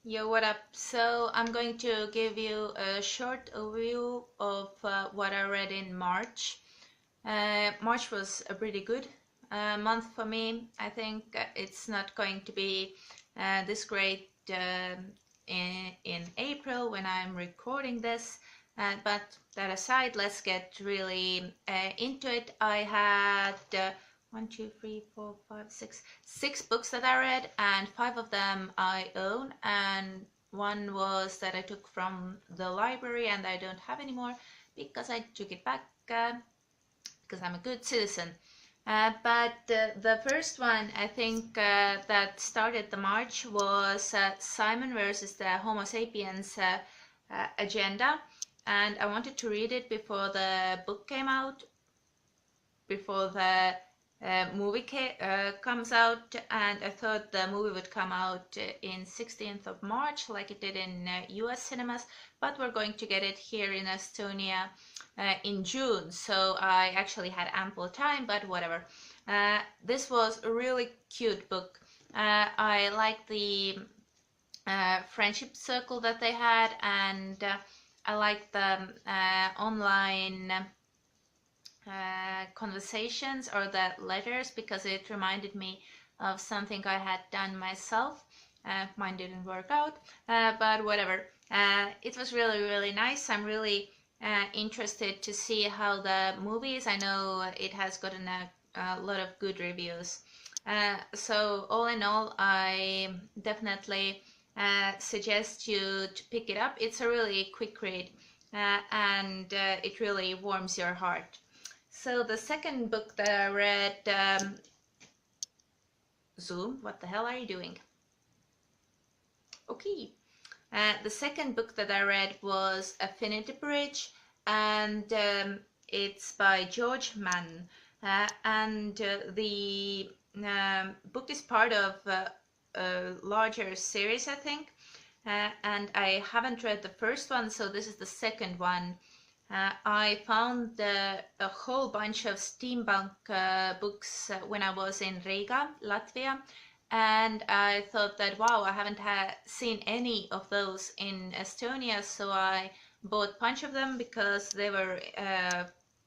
Yo, what up? So I'm going to give you a short overview of what I read in March. March was a pretty good month for me. I think it's not going to be this great in April when I'm recording this. But that aside, let's get really into it. I had 6 books that I read, and 5 of them I own, and one was that I took from the library and I don't have anymore because I took it back because I'm a good citizen. But the first one I think that started the march was Simon versus the Homo sapiens agenda, and I wanted to read it before the book came out, before the movie comes out, and I thought the movie would come out in 16th of March like it did in US cinemas, but we're going to get it here in Estonia in June, so I actually had ample time, but whatever. This was a really cute book. I like the friendship circle that they had, and I like the online conversations or the letters, because it reminded me of something I had done myself. Mine didn't work out, but whatever. It was really nice. I'm really interested to see how the movie is. I know it has gotten a lot of good reviews. So all in all, I definitely suggest you to pick it up. It's a really quick read, and it really warms your heart. So the second book that I read, Zoom, what the hell are you doing? Okay. The second book that I read was Affinity Bridge, and it's by George Mann. And the book is part of a larger series, I think. And I haven't read the first one, so this is the second one. I found a whole bunch of steampunk books when I was in Riga, Latvia, and I thought that, wow, I haven't seen any of those in Estonia, so I bought a bunch of them because they were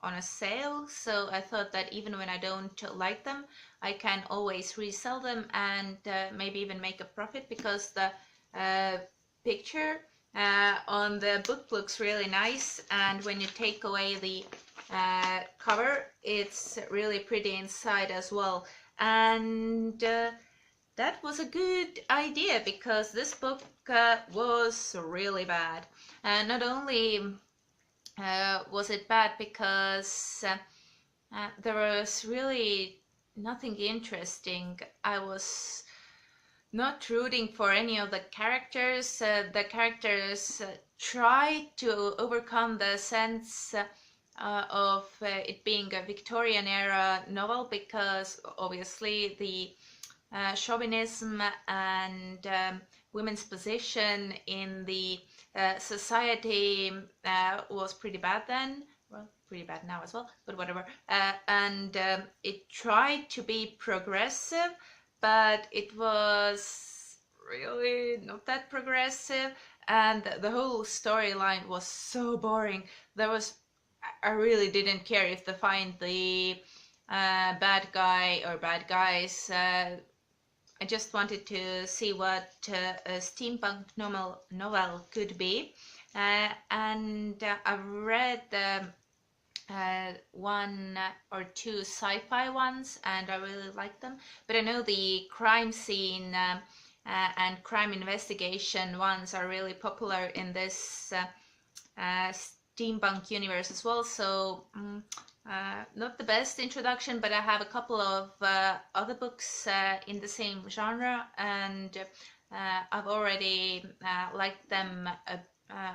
on a sale. So I thought that even when I don't like them, I can always resell them and maybe even make a profit, because the picture on the book looks really nice, and when you take away the cover, it's really pretty inside as well. And that was a good idea, because this book was really bad. Not only was it bad because there was really nothing interesting. I was not rooting for any of the characters. The characters try to overcome the sense of it being a Victorian era novel, because obviously the chauvinism and women's position in the society was pretty bad then. Well, pretty bad now as well, but whatever. And it tried to be progressive, but it was really not that progressive, and the whole storyline was so boring. I really didn't care if they find the bad guy or bad guys. I just wanted to see what a steampunk novel could be, and I've read one or two sci-fi ones, and I really like them. But I know the crime scene and crime investigation ones are really popular in this steampunk universe as well. So not the best introduction, but I have a couple of other books in the same genre, and I've already liked them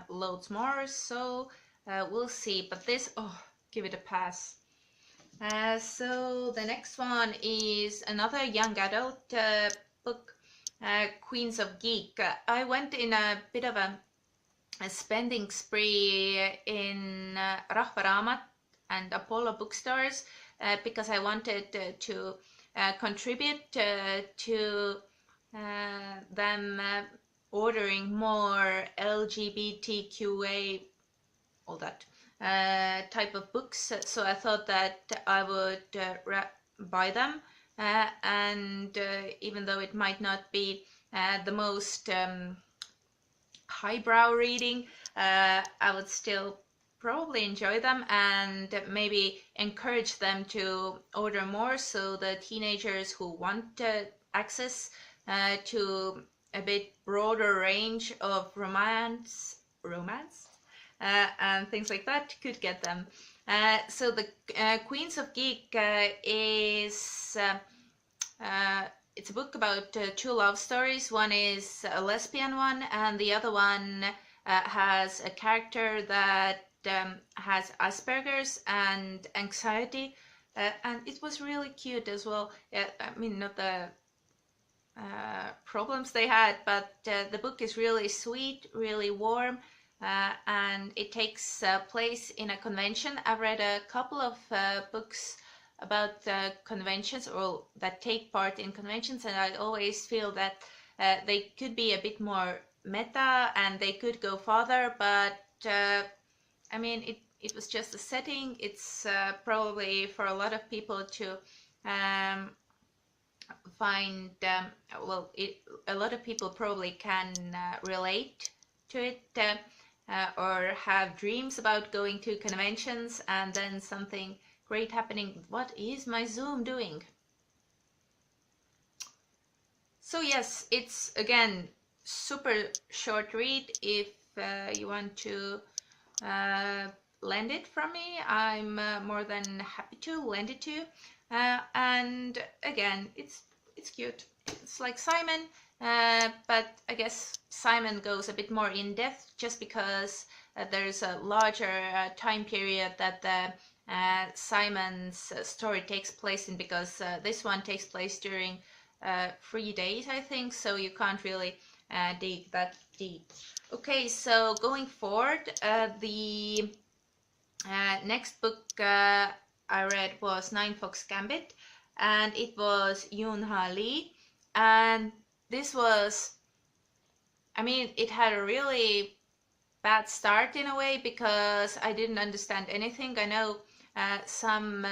loads more. So we'll see. But this, give it a pass. So the next one is another young adult book, Queens of Geek. I went in a bit of a spending spree in Rahva Raamat and Apollo bookstores because I wanted to contribute to them ordering more LGBTQA, all that type of books. So I thought that I would buy them, and even though it might not be the most highbrow reading, I would still probably enjoy them and maybe encourage them to order more, so the teenagers who want access to a bit broader range of romance and things like that could get them. So the Queens of Geek is it's a book about two love stories. One is a lesbian one, and the other one has a character that has Asperger's and anxiety, and it was really cute as well. I mean, not the problems they had, but the book is really sweet, really warm, and it takes place in a convention. I've read a couple of books about conventions, or that take part in conventions, and I always feel that they could be a bit more meta and they could go farther, but I mean, it was just a setting. It's probably for a lot of people to find, well, a lot of people probably can relate to it, or have dreams about going to conventions and then something great happening. What is my Zoom doing? So yes, it's again super short read. If you want to lend it from me, I'm more than happy to lend it to you. And again, it's cute. It's like Simon, but I guess Simon goes a bit more in depth, just because there's a larger time period that the Simon's story takes place in, because this one takes place during 3 days, I think, so you can't really dig that deep. Okay, so going forward, the next book I read was Ninefox Gambit, and it was Yoon-Ha Lee, and this was, I mean, it had a really bad start in a way, because I didn't understand anything. I know some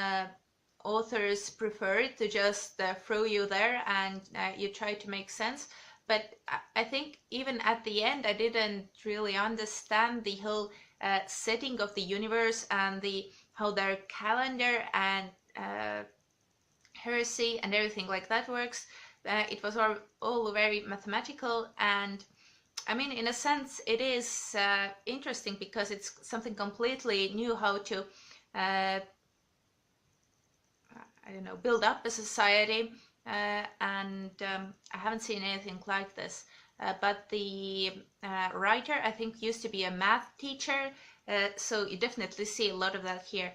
authors prefer to just throw you there and you try to make sense, but I think even at the end I didn't really understand the whole setting of the universe and how their calendar and heresy and everything like that works. It was all very mathematical, and I mean, in a sense, it is interesting because it's something completely new, how to, I don't know, build up a society, and I haven't seen anything like this. But the writer, I think, used to be a math teacher, so you definitely see a lot of that here.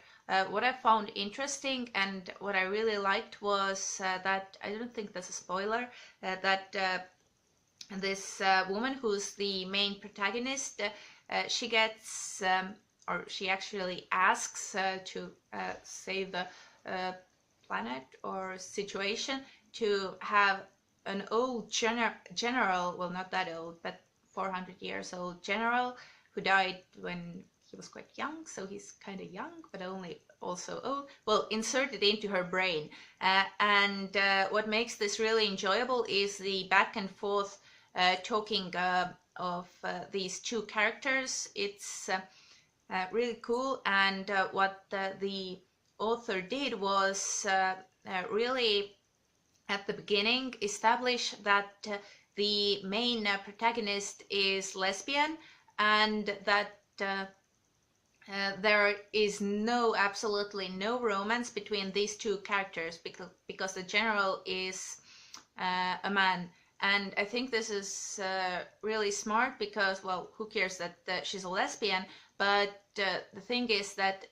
What I found interesting and what I really liked was that, I don't think that's a spoiler, that this woman who's the main protagonist, she gets, or she actually asks to save the planet or situation, to have an old general, well, not that old, but 400 years old general, who died when he was quite young, so he's kind of young, but only also old, well, inserted into her brain. And what makes this really enjoyable is the back and forth talking of these two characters. It's really cool, and what the author did was really at the beginning establish that the main protagonist is lesbian, and that there is absolutely no romance between these two characters, because the general is a man. And I think this is really smart, because, well, who cares that she's a lesbian, but the thing is that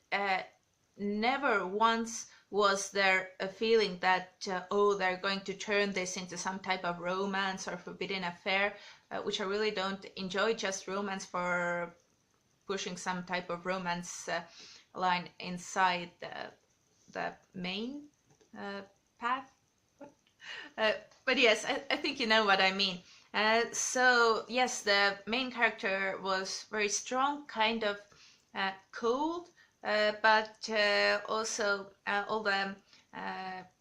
never once was there a feeling that, oh, they're going to turn this into some type of romance or forbidden affair, which I really don't enjoy, just romance for pushing some type of romance line inside the main path. But yes, I think you know what I mean. So yes, the main character was very strong, kind of cold, but also all the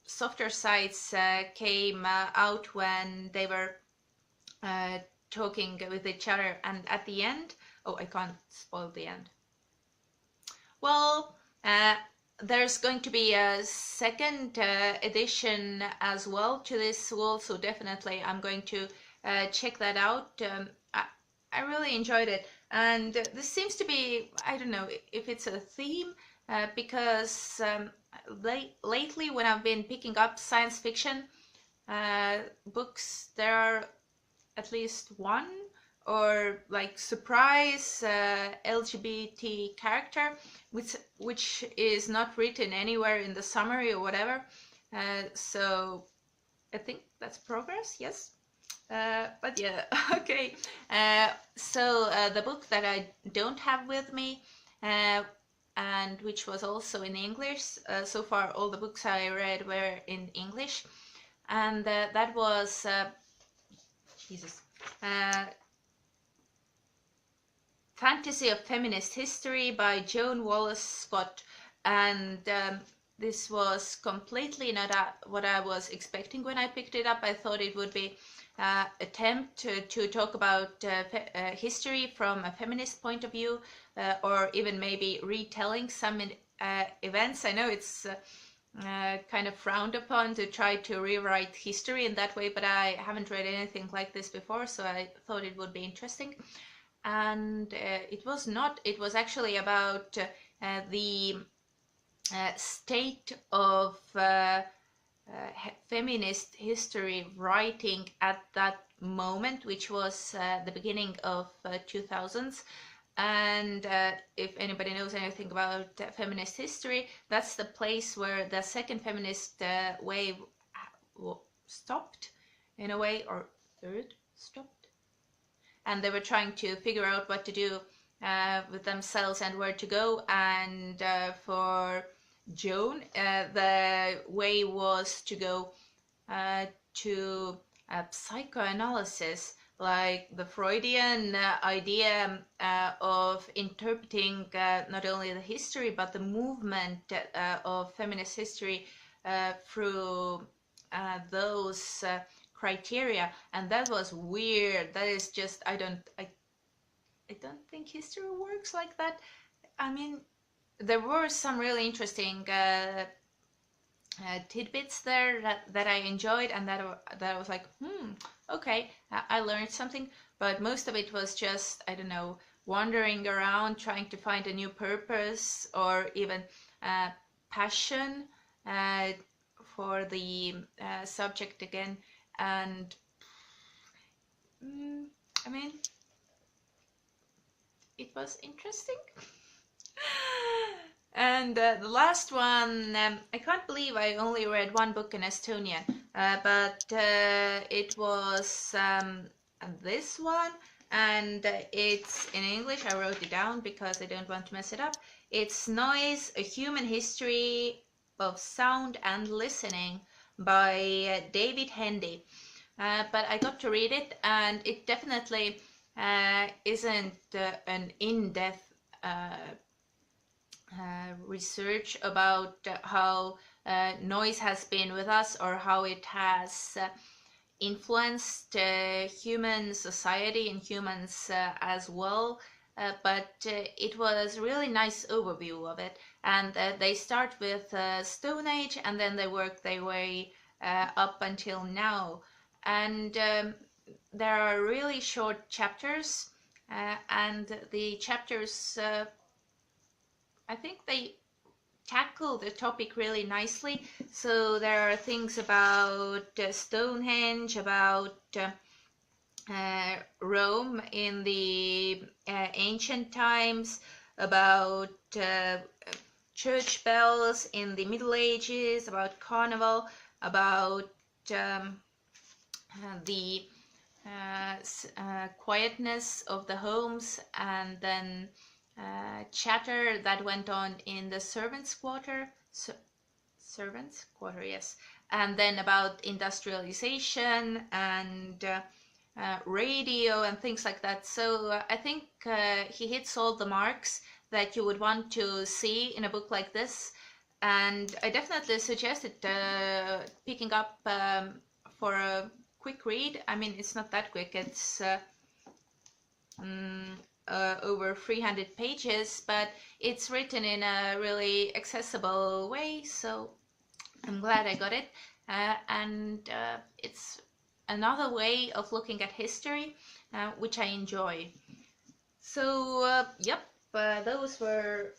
softer sides came out when they were talking with each other. And at the end, oh, I can't spoil the end. Well, there's going to be a second edition as well to this wall, so definitely I'm going to check that out. I really enjoyed it, and this seems to be, I don't know if it's a theme, because lately when I've been picking up science fiction books, there are at least one or like surprise LGBT character which is not written anywhere in the summary or whatever. So I think that's progress, yes. But yeah, okay. So the book that I don't have with me, and which was also in English, so far all the books I read were in English, and that was Jesus. Fantasy of Feminist History by Joan Wallace Scott, and this was completely not what I was expecting when I picked it up. I thought it would be attempt to talk about history from a feminist point of view, or even maybe retelling some events. I know it's kind of frowned upon to try to rewrite history in that way, but I haven't read anything like this before, so I thought it would be interesting. And it was not. It was actually about the state of feminist history writing at that moment, which was the beginning of 2000s. And if anybody knows anything about feminist history, that's the place where the second feminist wave stopped, in a way, or third stopped. And they were trying to figure out what to do with themselves and where to go. And for Joan, the way was to go to psychoanalysis, like the Freudian idea of interpreting not only the history but the movement of feminist history through those criteria. And that was weird. That is just, I don't think history works like that. I mean, there were some really interesting tidbits there that I enjoyed, and that I was like, okay, I learned something. But most of it was just, I don't know, wandering around trying to find a new purpose or even passion for the subject again. And I mean, it was interesting. And the last one, I can't believe I only read one book in Estonian, but it was this one, and it's in English. I wrote it down because I don't want to mess it up. It's Noise, A Human History of Sound and Listening by David Hendy. But I got to read it, and it definitely isn't an in-depth research about how noise has been with us or how it has influenced human society and humans as well. But it was a really nice overview of it. And they start with Stone Age, and then they work their way up until now. And there are really short chapters, and the chapters, I think they tackle the topic really nicely. So there are things about Stonehenge, about Rome in the ancient times, about church bells in the Middle Ages, about Carnival, about the quietness of the homes, and then chatter that went on in the servants' quarter. Servants' quarter, yes. And then about industrialization and radio and things like that. So I think he hits all the marks that you would want to see in a book like this, and I definitely suggest it picking up for a quick read. I mean, it's not that quick, it's over 300 pages, but it's written in a really accessible way, so I'm glad I got it. And it's another way of looking at history, which I enjoy. So, yep, those were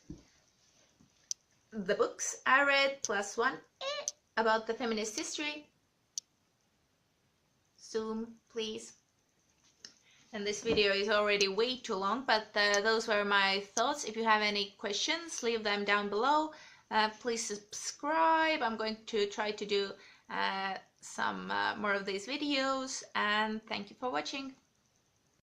the books I read, plus one about the feminist history. Zoom, please. And this video is already way too long, but those were my thoughts. If you have any questions, leave them down below. Please subscribe. I'm going to try to do some more of these videos, and thank you for watching.